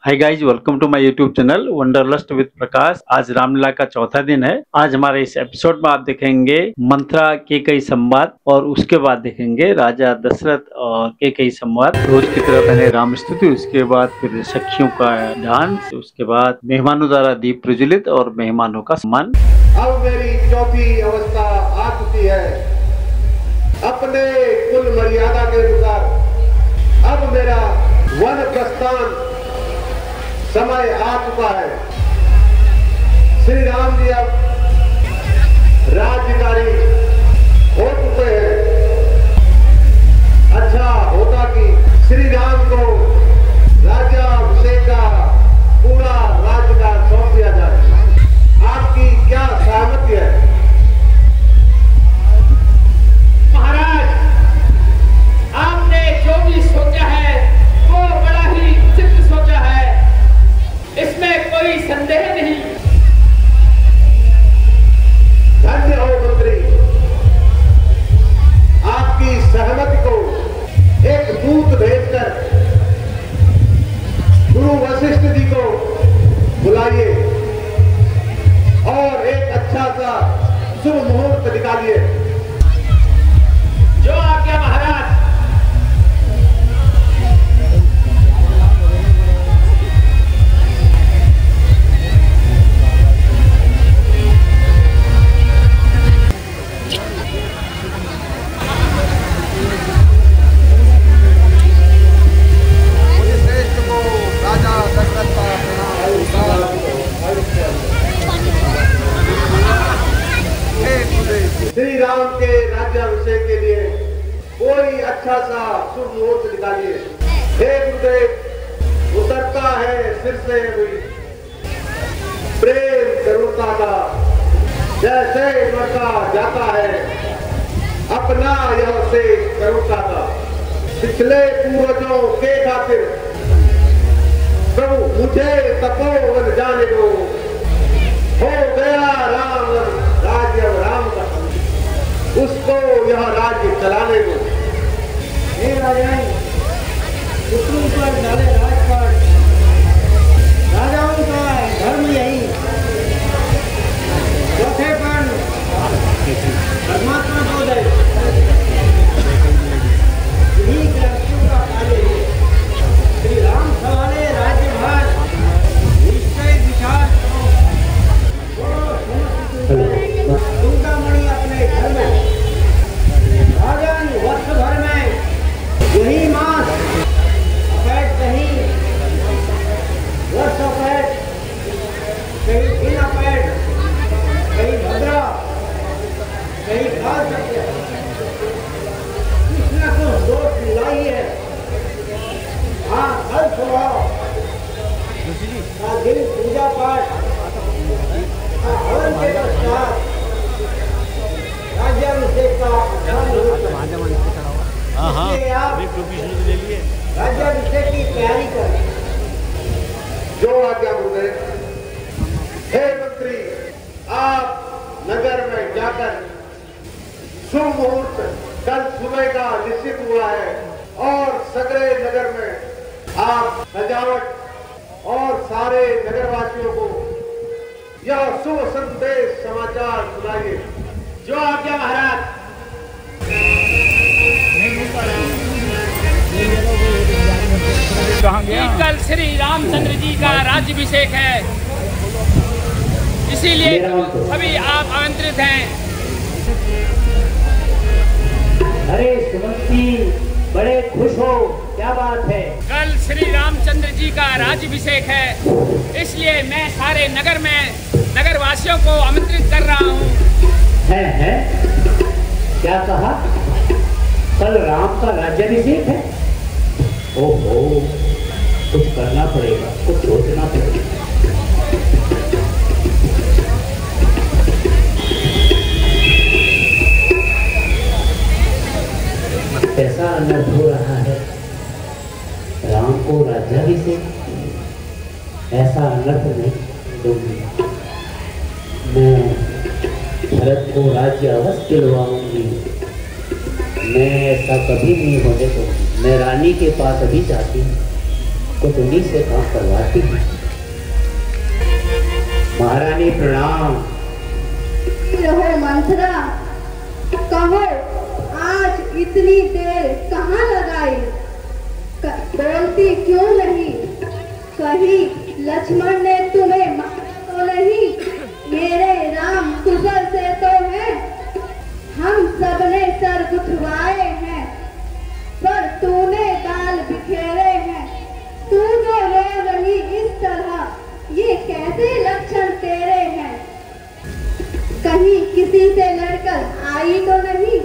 Hi guys, welcome to my YouTube channel wanderlust with Prakash. आज रामलीला का चौथा दिन है। आज हमारे इस एपिसोड में आप देखेंगे मंथरा केकई संवाद और उसके बाद देखेंगे राजा दशरथ और केकई संवाद। रोज की तरह पहले राम स्तुति, उसके बाद फिर सखियों का डांस, उसके बाद मेहमानों द्वारा दीप प्रज्वलित और मेहमानों का सम्मान। अब मेरी चौथी अवस्था आ चुकी है। अपने कुल मर्यादा के अनुसार अब मेरा वन प्रस्थान समय आ चुका है। श्री राम जी अब राज्यकारी हो चुके हैं। अच्छा होता कि श्री राम को राज्याभिषेक का पूरा राज्यकार सौंप दिया जाए। आपकी क्या सहमति है? महाराज, आपने जो भी सोचा है वो बड़ा ही उचित सोचा है, इसमें कोई संदेह नहीं। धन्य हो मंत्री, आपकी सहमति को एक दूत भेजकर गुरु वशिष्ठ जी को बुलाइए और एक अच्छा सा शुभ मुहूर्त निकालिए। जो आज्ञा महाराज। श्री राम के राज्याभिषेक के लिए कोई अच्छा सा शुभ मुहूर्त निकालिए। हे गुरुदेव, उतरता है सिर से हुई प्रेम करुणा का, जैसे बढ़ता जाता है अपना यह से करुणा का। पिछले पूर्वजों के खातिर प्रभु मुझे तपोवन जाने दो। हो गया राम राज्य राम का, उसको यह राज्य चलाने दो। हे राजाएं, पुत्रों पर डाले राजपाट, राजाओं का धर्म यही। चौथे पर परमात्मा को दे, यही राष्ट्रों का कार्य है। श्री राम सवाले राज्यभार निश्चय विचार चिंतामणि अपने घर में राजन वर्ष भर में यही मास अपैट कहीं वर्ष अपैट, कहीं दिन अपैट, कहीं भद्रा, कहीं काल सत्य, कुछ न कुछ दोष मिलाई है। हाँ, कल स्वभाव का दिन पूजा पाठ हवन के पश्चात राज्याभिषेक का राज्याभिषेक की तैयारी करें। जो आज्ञा गुरुदेव। हे मंत्री, आप नगर में जाकर शुभ मुहूर्त कल सुबह का निश्चित हुआ है और सगरे नगर में आप सजावट और सारे नगरवासियों को यह शुभ संदेश समाचार सुनाइए। जो आज्ञा महाराज। कल श्री रामचंद्र जी का राज्याभिषेक है, इसीलिए सभी आप आमंत्रित हैं। अरे सुमंती, बड़े खुश हो, क्या बात है? कल श्री रामचंद्र जी का राज्याभिषेक है, इसलिए मैं सारे नगर में नगरवासियों को आमंत्रित कर रहा हूँ। है? क्या कहा? कल राम का राज्याभिषेक है? ओहो, कुछ करना पड़ेगा, कुछ सोचना पड़ेगा। ऐसा अनर्थ हो रहा है, राम को राज्याभिषेक, ऐसा अनर्थ नहीं दूंगी। मैं भरत को राज्य अवश्य दिलवाऊंगी। मैं ऐसा कभी नहीं होने दूंगी। मैं रानी के पास अभी जाती हूँ। कुछ उन्हीं से काम करवाती है। महारानी प्रणाम। रहो मंथरा, कहो आज इतनी देर कहाँ लगाई, बोलती क्यों नहीं? कहीं लक्ष्मण ने तुम्हें मारा तो नहीं? मेरे राम कुशल से तो है, हम सबने सर गुठवाए हैं, पर तूने बाल बिखेरे हैं। तू जो रो रही इस तरह, ये कैसे लक्षण तेरे हैं? कहीं किसी से लड़कर आई तो नहीं?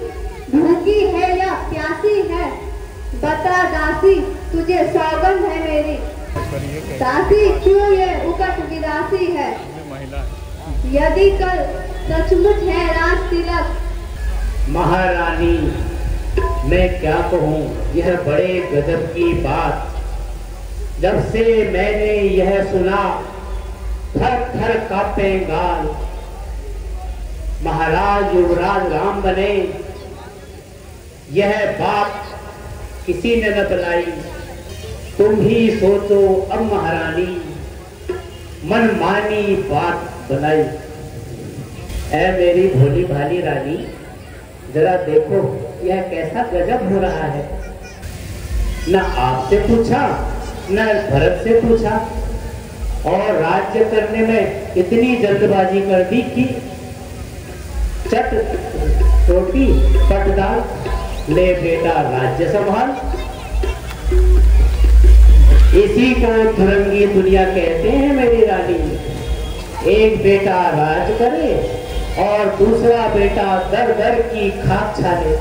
भूखी है या प्यासी है? बता दासी, तुझे सौगंध है मेरी। दासी क्यों ये उकट विलासी है? यदि कल सचमुच है राज तिलक। महारानी, मैं क्या कहूँ, यह बड़े गजब की बात। जब से मैंने यह सुना, थर थर कांपे गाल। महाराज युवराज राम बने, यह बात किसी ने न बताई। तुम ही सोचो अब महारानी, मनमानी बात बनाई। ऐ मेरी भोली भाली रानी, जरा देखो यह कैसा गजब हो रहा है। न आपसे पूछा न भरत से पूछा, और राज्य करने में इतनी जल्दबाजी कर दी कि चट रोटी पट डाल, ले बेटा राज्य संभाल। इसी को धुरंगी दुनिया कहते हैं मेरी रानी। एक बेटा राज करे और दूसरा बेटा दर दर की खाक छाले।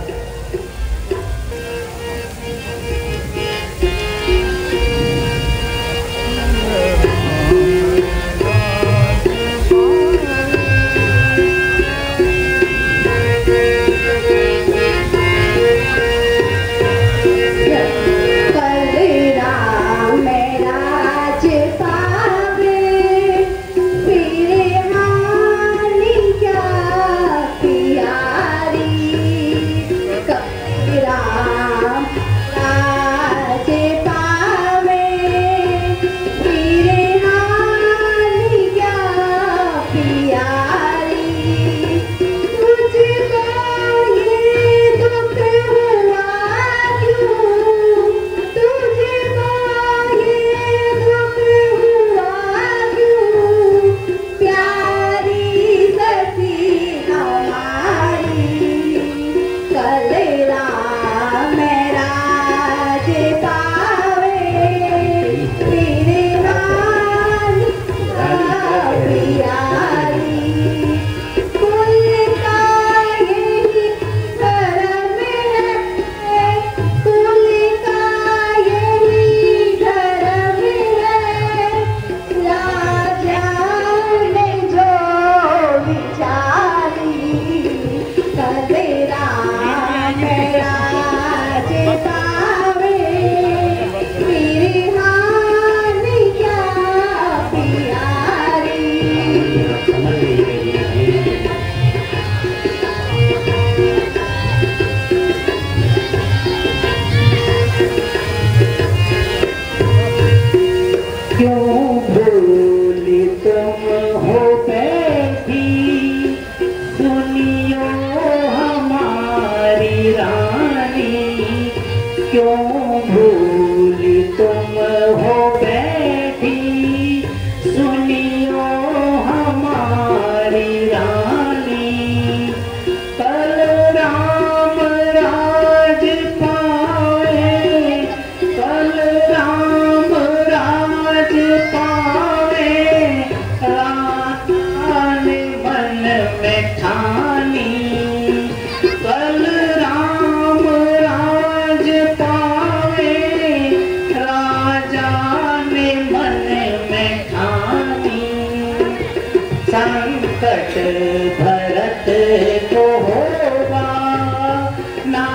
भरत को होगा ना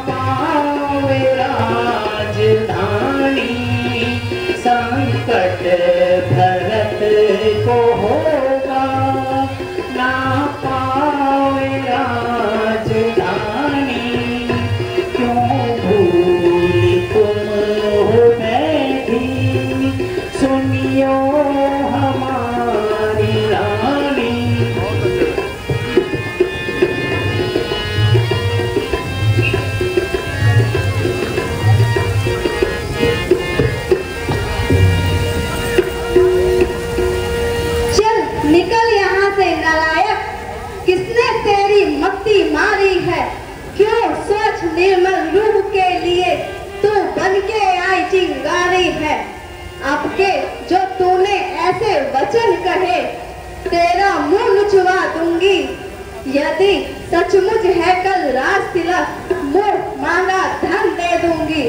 पावे राजधानी, संकट भरत को होगा ना पावे राजधानी। क्यों भूली तुम हो बैठी लो हमारी रानी। चल निकल यहाँ से नालायक, किसने तेरी मत्ती मारी है? क्यों स्वच्छ निर्मल रूह के लिए तू बन के आई चिंगारी है? आपके जो तूने ऐसे वचन कहे, तेरा मुंह नुचवा दूंगी। यदि सचमुच है कल राज तिलक, मुंह मांगा धन दे दूंगी।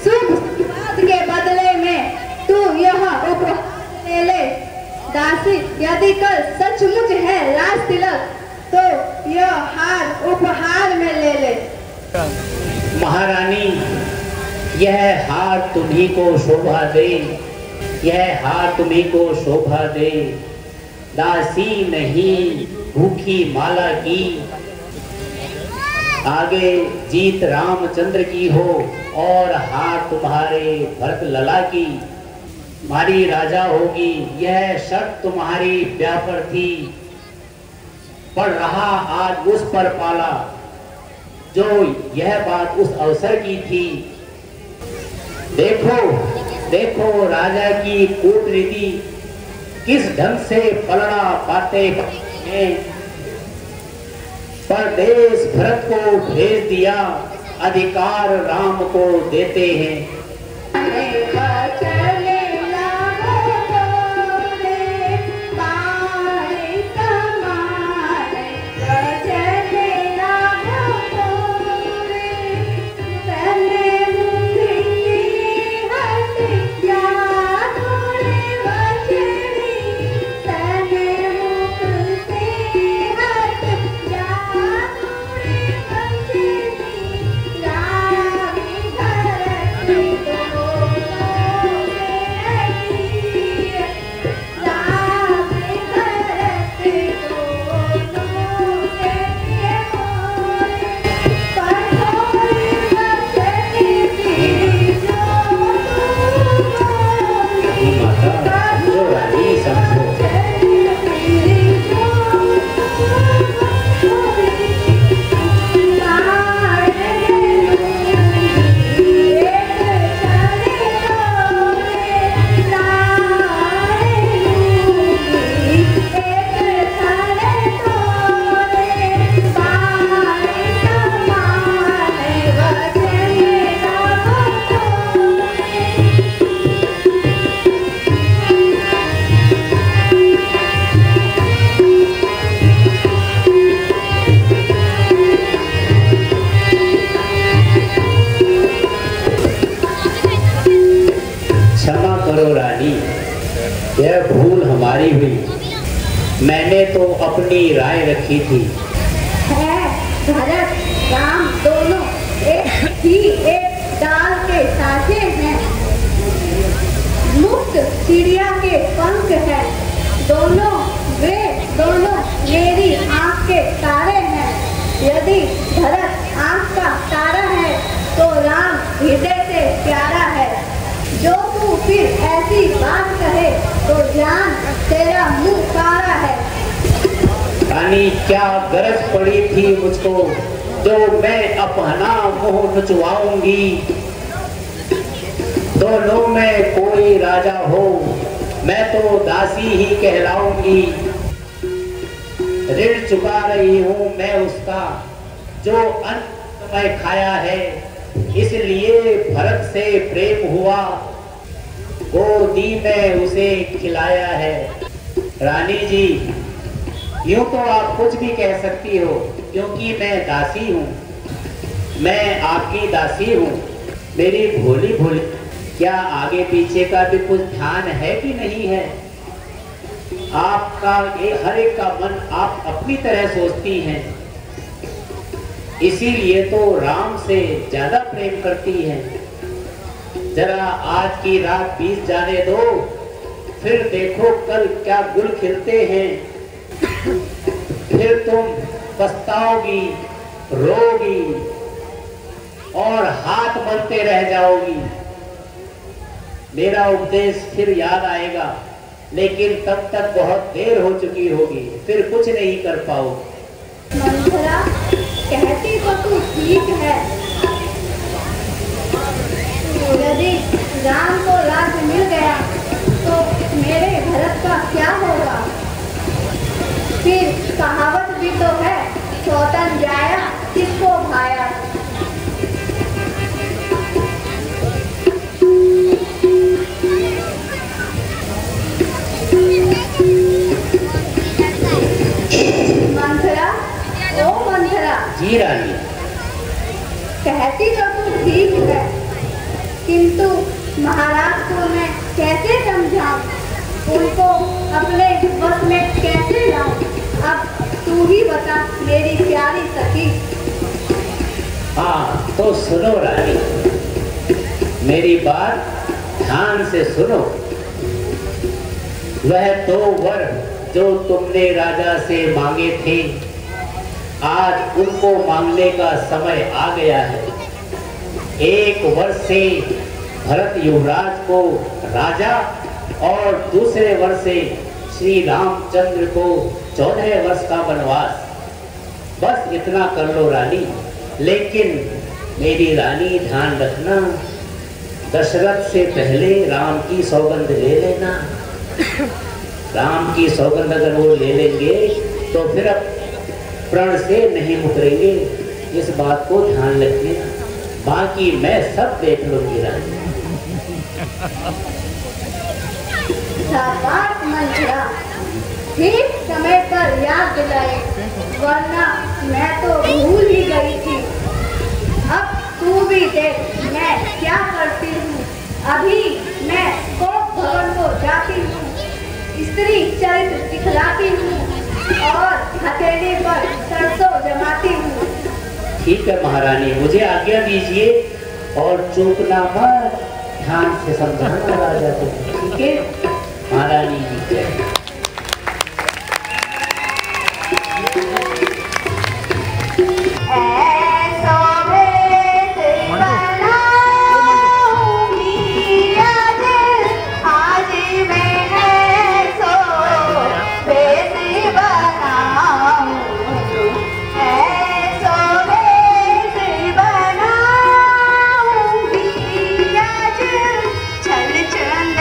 शुभ स्वाद के बदले में तू यह उपहार ले ले। दासी, यदि कल सचमुच है राज तिलक, तो यह हार उपहार में ले ले। महारानी, यह हार तुम्ही को शोभा दे, यह हार तुम्ही को शोभा दे। दासी नहीं भूखी माला की, आगे जीत रामचंद्र की हो और हार तुम्हारे भरत लला की। मारी राजा होगी, यह शर्त तुम्हारी व्यापर थी। पड़ रहा आज उस पर पाला, जो यह बात उस अवसर की थी। देखो देखो राजा की कूटनीति, किस ढंग से पलड़ा पाते हैं। परदेश भरत को भेज दिया, अधिकार राम को देते हैं। यह भूल हमारी हुई, मैंने तो अपनी राय रखी थी। है भरत राम दोनों एक ही एक डाल के साझे हैं, मुक्त चिड़िया के पंख है दोनों, वे दोनों मेरी आँख के तारे हैं। यदि भरत आँख का तारा है तो राम हृदय से प्यारा है। जो तू फिर ऐसी बात कहे तो जान तेरा मुंह काला है। रानी, क्या गरज पड़ी थी मुझको जो मैं अपना मुंह नुचवाऊंगी। दोनों में कोई राजा हो, मैं तो दासी ही कहलाऊंगी। ऋण चुका रही हूँ मैं उसका, जो अन्न मैं खाया है, इसलिए भरत से प्रेम हुआ, गोदी में उसे खिलाया है। रानी जी, यूं तो आप कुछ भी कह सकती हो, क्योंकि मैं दासी हूँ, मैं आपकी दासी हूँ। मेरी भोली भोली, क्या आगे पीछे का भी कुछ ध्यान है कि नहीं है? आपका हर एक का मन आप अपनी तरह सोचती हैं, इसीलिए तो राम से ज्यादा प्रेम करती हैं। जरा आज की रात बीत जाने दो, फिर देखो कल क्या गुल खिलते हैं। फिर तुम पछताओगी, रोगी और हाथ मलते रह जाओगी। मेरा उपदेश फिर याद आएगा, लेकिन तब तक बहुत देर हो चुकी होगी, फिर कुछ नहीं कर पाओ। मंथरा, कहती तो तू ठीक है। यदि राम को राज्य मिल गया तो मेरे भरत का क्या होगा? फिर कहावत भी तो है, सौतन जाया किसको भाया। मंथरा, ओ मंथरा। जी रानी। कहती तो तू ठीक है, किंतु महाराज को मैं कैसे समझाऊं, उनको अपने वश में कैसे लाऊं? अब तू ही बता मेरी प्यारी सखी। हाँ तो सुनो रानी, मेरी बात ध्यान से सुनो। वह 2 वर जो तुमने राजा से मांगे थे, आज उनको मांगने का समय आ गया है। 1 वर्ष से भरत युवराज को राजा और दूसरे वर्ष से श्री रामचंद्र को 14 वर्ष का वनवास। बस इतना कर लो रानी। लेकिन मेरी रानी ध्यान रखना, दशरथ से पहले राम की सौगंध ले लेना। राम की सौगंध अगर वो ले लेंगे तो फिर अब प्रण से नहीं मुकरेंगे। इस बात को ध्यान रखिए, बाकी मैं सब देख लूंगी रानी। शाबाश मंथरा, ठीक समय पर याद दिलाए, वरना मैं तो भूल ही गई थी। अब तू भी देख मैं क्या करती हूँ। अभी मैं कोप भवन को जाती हूँ, स्त्री चरित्र दिखलाती हूँ और हथेली पर सरसों जमाती हूँ। ठीक है महारानी, मुझे आज्ञा दीजिए और चूकना मत, ध्यान से समझाना राजा को। ठीक है महारानी जी। चल चंद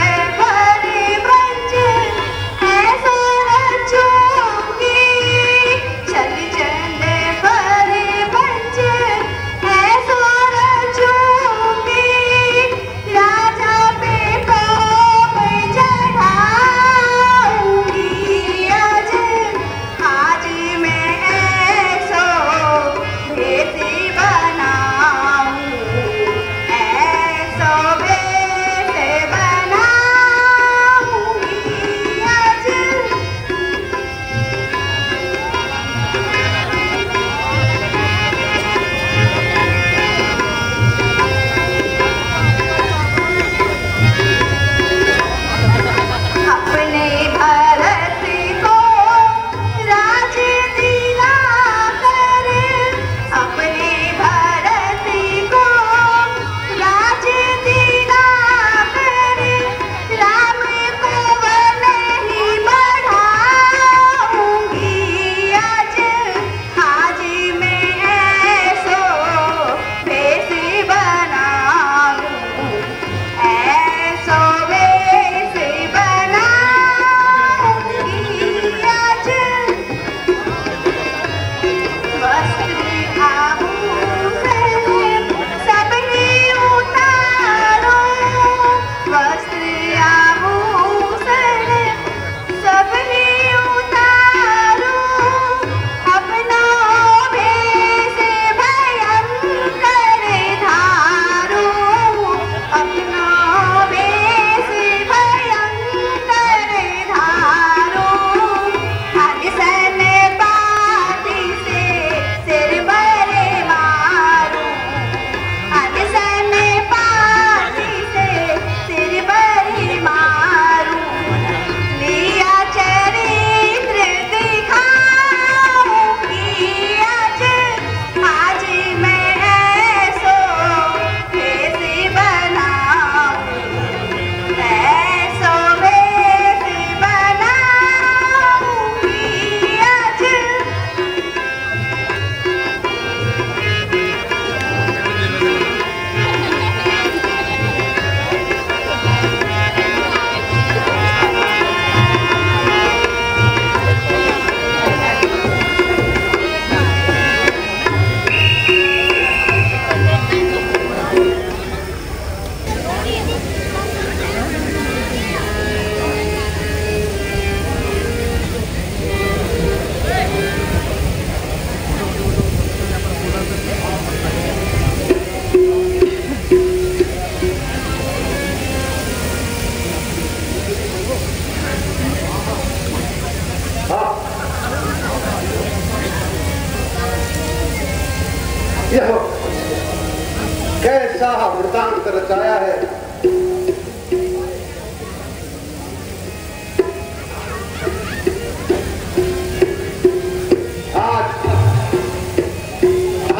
वृत्तांत रचाया है।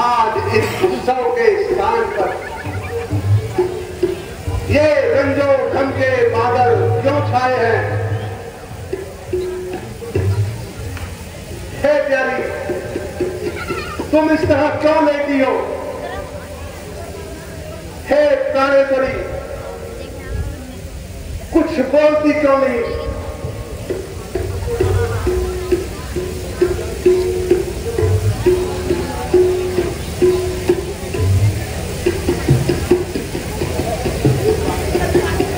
आज इस उत्सव के स्थान पर ये रंजो घम के बादल क्यों छाए हैं? हे प्यारी, तुम इस तरह क्यों लेती हो? हे प्राणेश्वरी, कुछ बोलती क्यों नहीं?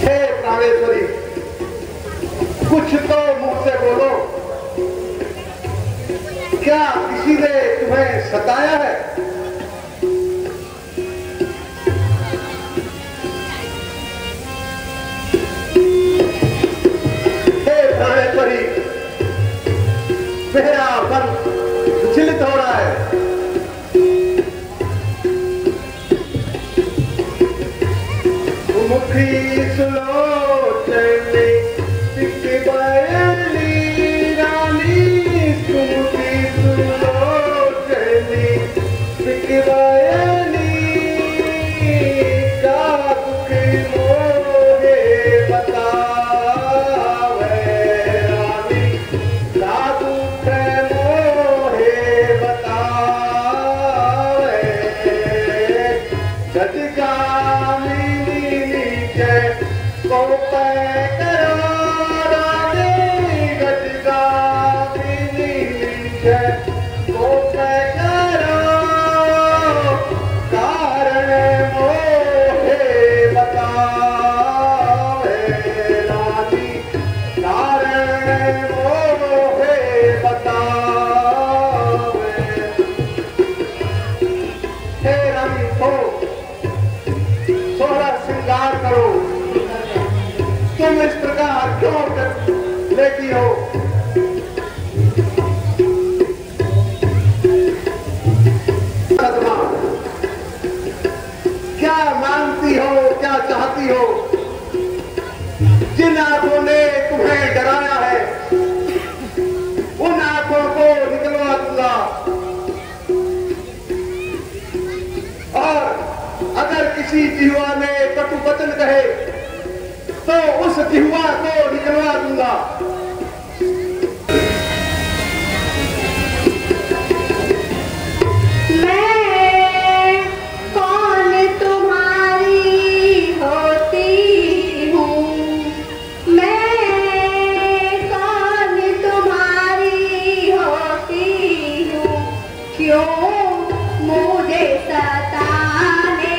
हे प्राणेश्वरी, कुछ तो मुंह से बोलो। क्या किसी ने तुम्हें सताया है? हे प्राणेश्वरी, मेरा मन विचलित हो रहा है। मुखी सुलोचनी सिक्की बयली रानी, मुखी सुलोचनी सिक्की बयली, का दुख मोहे बतावे रानी, का दुख मोहे बतावे। गजगामिनी को पै करो रानी, गजगामिनी को पै करो, कारण मोहे बतावे रानी, कारण मोहे बतावे। हे रानी हो, थोड़ा श्रृंगार करो। तुम इस प्रकार क्यों लेती हो? सदमा, क्या मांगती हो, क्या चाहती हो? जिन आंखों ने तुम्हें डराया है, उन आंखों को निकलवा दूंगा। और अगर किसी जिह्वा ने कटु वचन कहे तो उस जिह्वा को निकलवा दूंगा। मैं कौन तुम्हारी होती हूँ, मैं कौन तुम्हारी होती हूँ, क्यों मुझे सताने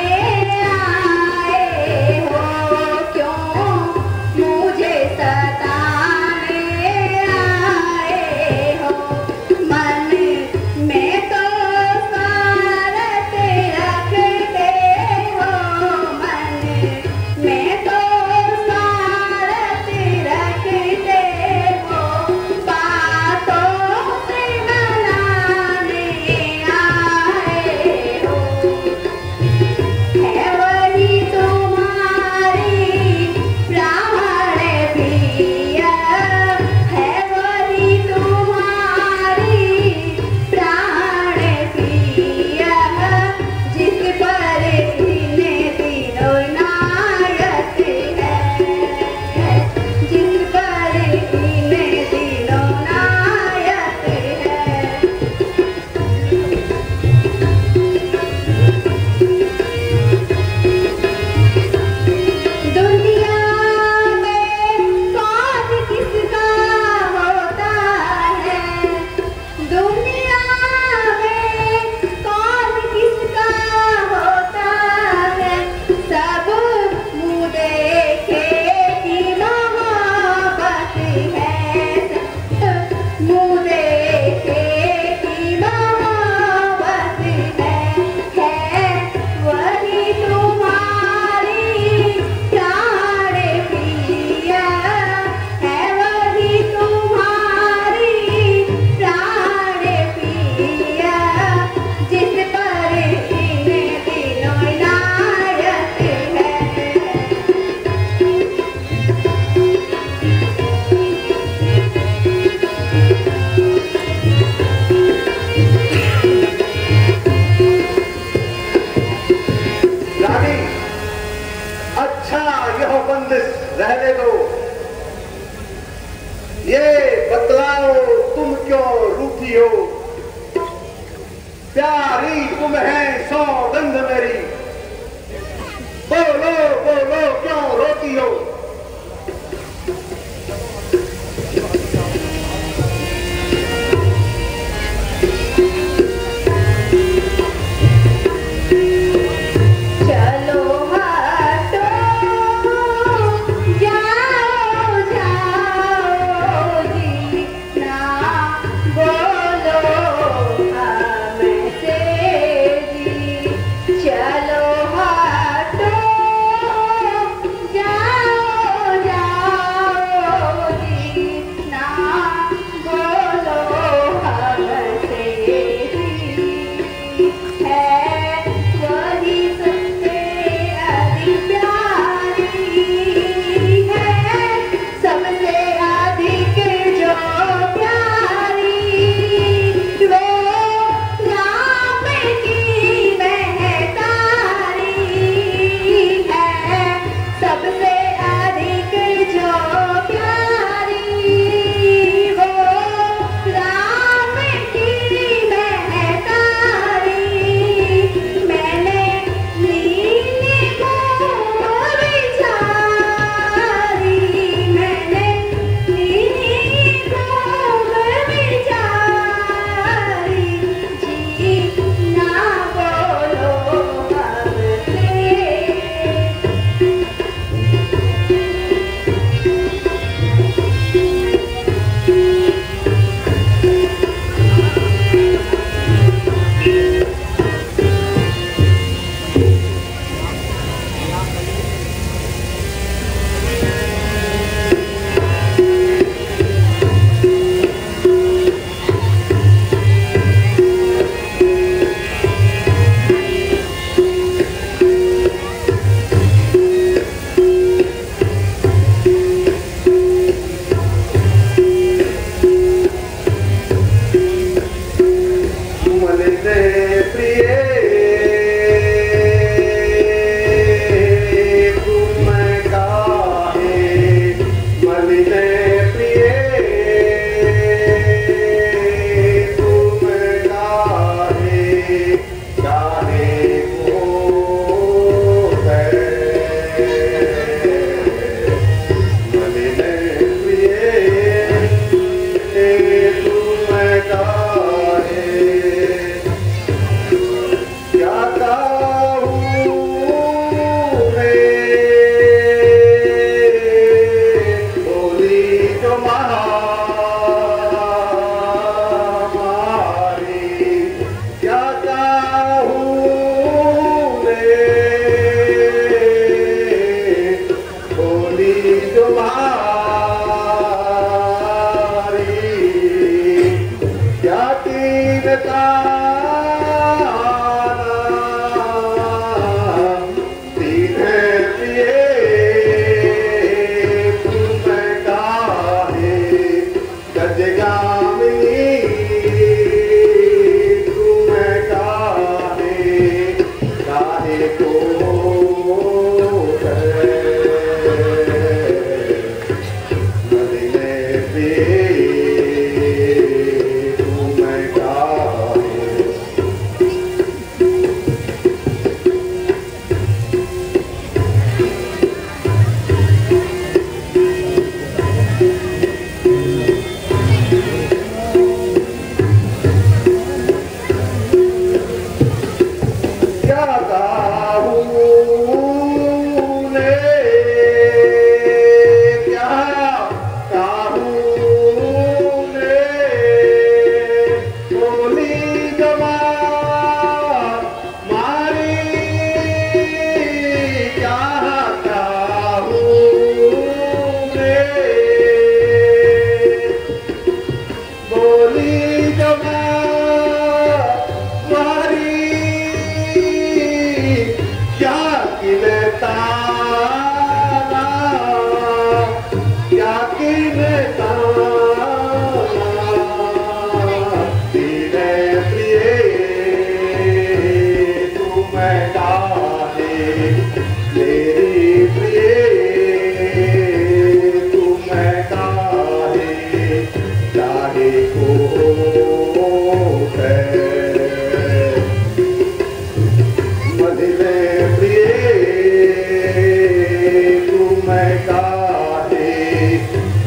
आए हो, क्यों मुझे सताने आए हो। मन में तो स्वार्थ रखते हो, मन में तो स्वार्थ रखते हो, बातों से मनाने आए हो। है वही तुम्हारी प्राण प्रिया, क्यों रूठी हो, प्यारी तुम है सौगंध मेरी, बोलो बोलो क्यों रोती हो।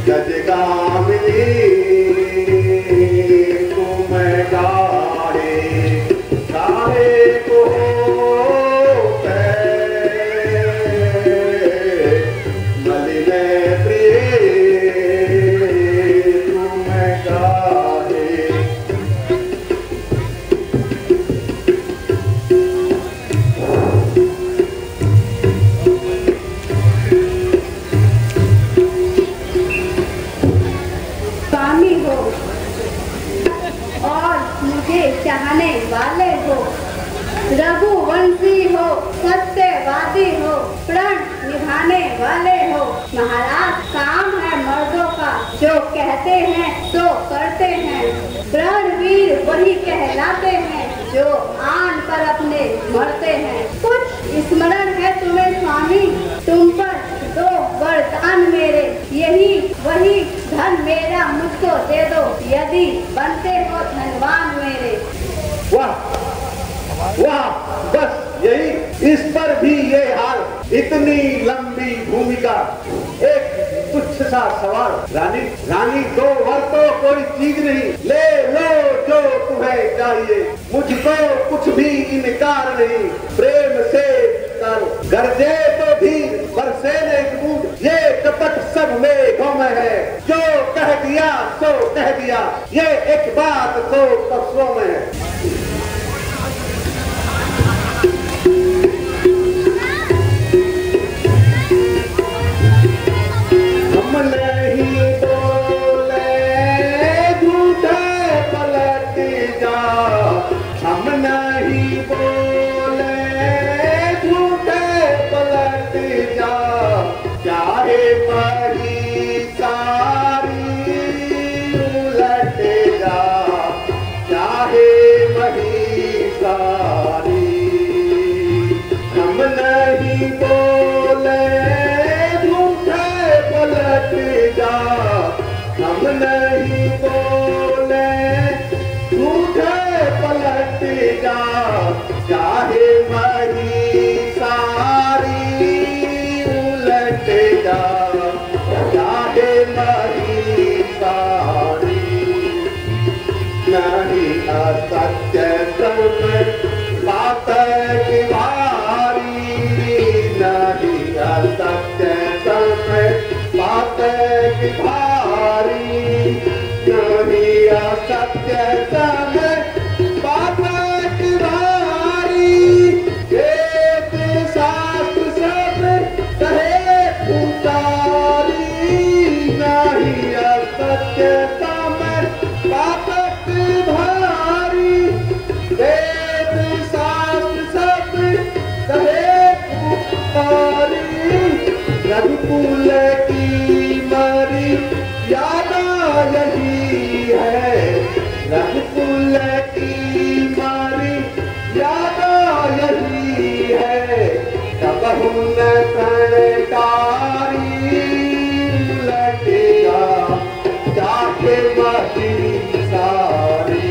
गजगामिनी तुम गाहे गाहे को मलिने प्रिय तुम गाहे। स्वामी हो और मुझे चाहने वाले हो, रघुवंशी हो, सत्यवादी हो, प्रण निभाने वाले हो। महाराज काम है मर्दों का, जो कहते हैं तो करते हैं। रणवीर वही कहलाते हैं जो आन पर अपने मरते हैं। कुछ स्मरण है तुम्हें स्वामी, तुम पर दो वरदान मेरे, यही वही धन मेरा मुझको दे दो, यदि बनते हो धनवान मेरे। वाह वाह, बस यही, इस पर भी ये हाल, इतनी लंबी भूमिका, एक तुच्छ सा सवाल। रानी रानी, दो वर तो कोई चीज नहीं, ले लो जो तुम्हें चाहिए, मुझको कुछ भी इनकार नहीं। प्रेम से करो, गरजे तो भी बरसे नहीं बूंद, ये कपट सब मेघों में है। जो कह दिया सो कह दिया, ये एक बात तो परसों में है। हम नहीं बोले झूठे पलट जा, हम नहीं बोले झूठे पलट जा, चाहे बड़ी सारी उलट जा, चाहे बड़ी सारी। हम नहीं बोले पलट जा, हम नहीं बोले झूठे पलट जा, चाहे मरी सारी उलट जा, चाहे मरी सारी। नहीं असत्य में बात की भारी, नहीं असत्य में बात की भारी, नहीं असत्य में बात की भारी। वेद शास्त्र सब कहे उतारी, नहीं असत्य में बात की भारी। वेद शास्त्र सब कहे उतारी, रघुकुल की मरी यादा यही है, रघुकुल की मरी यादा यही है। तब हुन प्रणकारी लटेगा, जाके मरी सारी।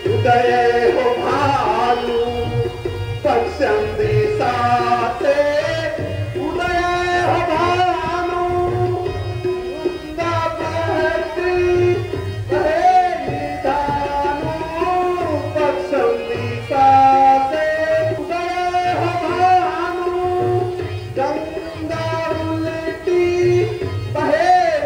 उदय हो भालू, पश्चिम दिशा से उदय हो भालू। गंगा बहती बहेली धानु, पश्चिम दिशा से उदय हो भालू। गंगा उल्टी बहेली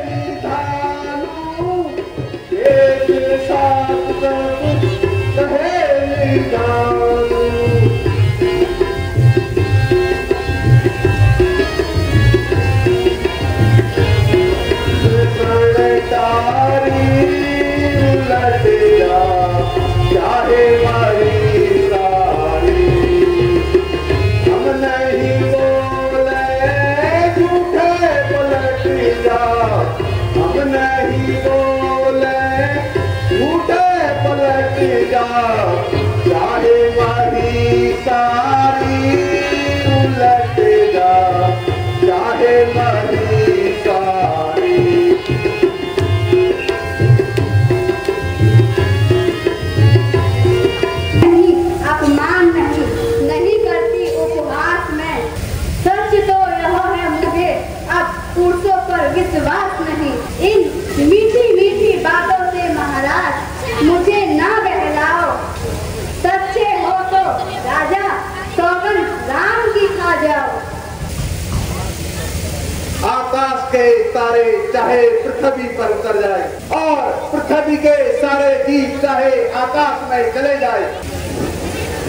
के तारे चाहे पृथ्वी पर उतर जाए और पृथ्वी के सारे जीव चाहे आकाश में चले जाए,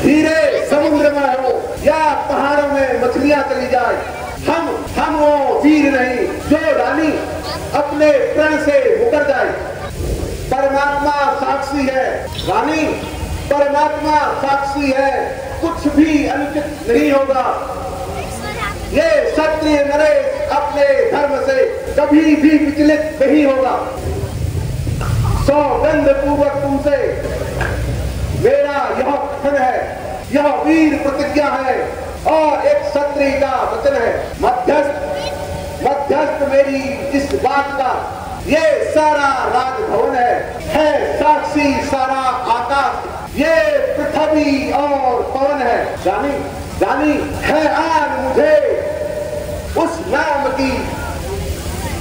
हीरे समुद्र में हो या पहाड़ों में मछलियां चली जाए, हम वो वीर नहीं जो रानी अपने प्रण से मुकर जाए। परमात्मा साक्षी है रानी, परमात्मा साक्षी है, कुछ भी अनुचित नहीं होगा। ये क्षत्रिय नरेश अपने धर्म से कभी भी विचलित नहीं होगा। सौगंध पूर्वक तुमसे मेरा यह कथन है, यह वीर प्रतिज्ञा है और एक क्षत्रिय का वचन है। मध्यस्थ मेरी इस बात का ये सारा राजभवन है साक्षी सारा आकाश, ये पृथ्वी और पवन है। रानी है आज मुझे उस नाम की,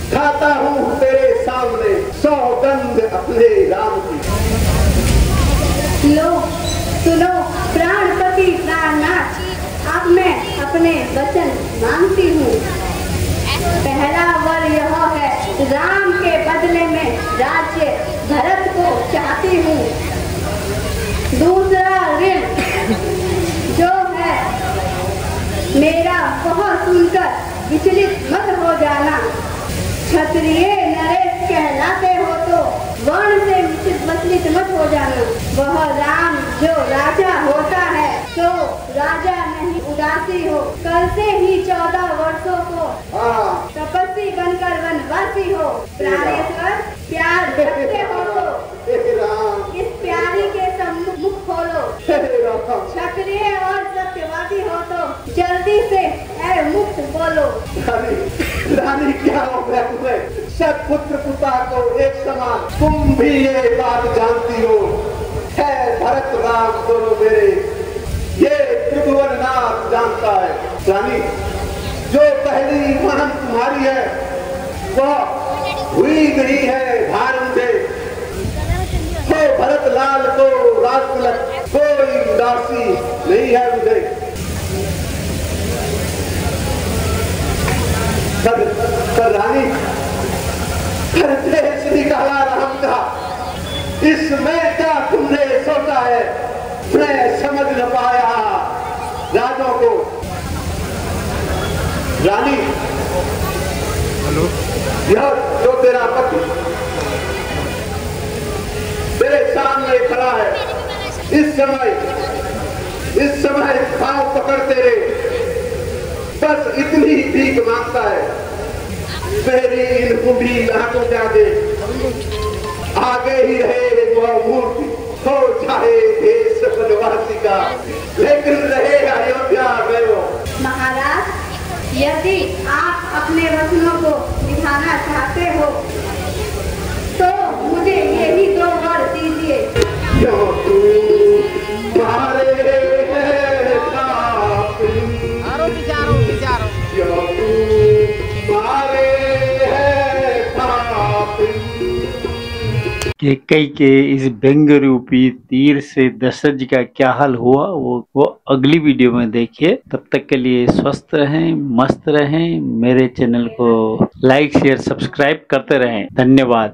खाता हूँ तेरे सामने सौगंध अपने राम की। लो सुनो प्राणपति प्राणनाथ, अब मैं अपने वचन मांगती हूँ। पहला वर यह है, राम के बदले में राज्य भरत को चाहती हूँ। दूसरा ऋण जो है मेरा वह सुनकर विचलित मत हो जाना। क्षत्रिय नरेश कहलाते हो तो वर्ण से विचलित मत हो जाना। वह राम जो राजा होता है तो राजा नहीं उदासी हो, करते ही 14 वर्षों को तपस्वी बनकर वनवासी हो। प्राणेश्वर प्यार रखते हो तो इस प्यारी के सम्मुख खोलो। क्षत्रिय और सत्यवादी हो तो जल्दी से ऐ मुक्त बोलो। रानी क्या हो गया तुम्हें? सब पुत्र पिता को एक समान, तुम भी ये बात जानती हो। है भरत राम दोनों मेरे, ये त्रिभुवन नाथ जानता है। रानी जो पहली महम तुम्हारी है वह हुई नहीं है धारण से। तो भरत लाल को राजतिलक कोई उदासी नहीं है मुझे। रानी देश निकाला राम का, इसमें क्या तुमने सोचा है? मैं समझ न पाया राजों को। रानी यह जो तेरा पति तेरे सामने खड़ा है, इस समय पांव पकड़ तेरे बस इतनी भीख मांगता है। मेरी इन बूढ़ी आंखों के आगे ही रहे वह मूर्ति, हो चाहे देश बनवासी का, लेकिन रहे अयोध्या में वो। महाराज, यदि आप अपने वचनों को निभाना चाहते हो तो मुझे यही 2 वर दीजिए। कैकेयी के इस व्यंग रूपी तीर से दशरथ जी का क्या हाल हुआ वो अगली वीडियो में देखिए। तब तक के लिए स्वस्थ रहें, मस्त रहें, मेरे चैनल को लाइक शेयर सब्सक्राइब करते रहें। धन्यवाद।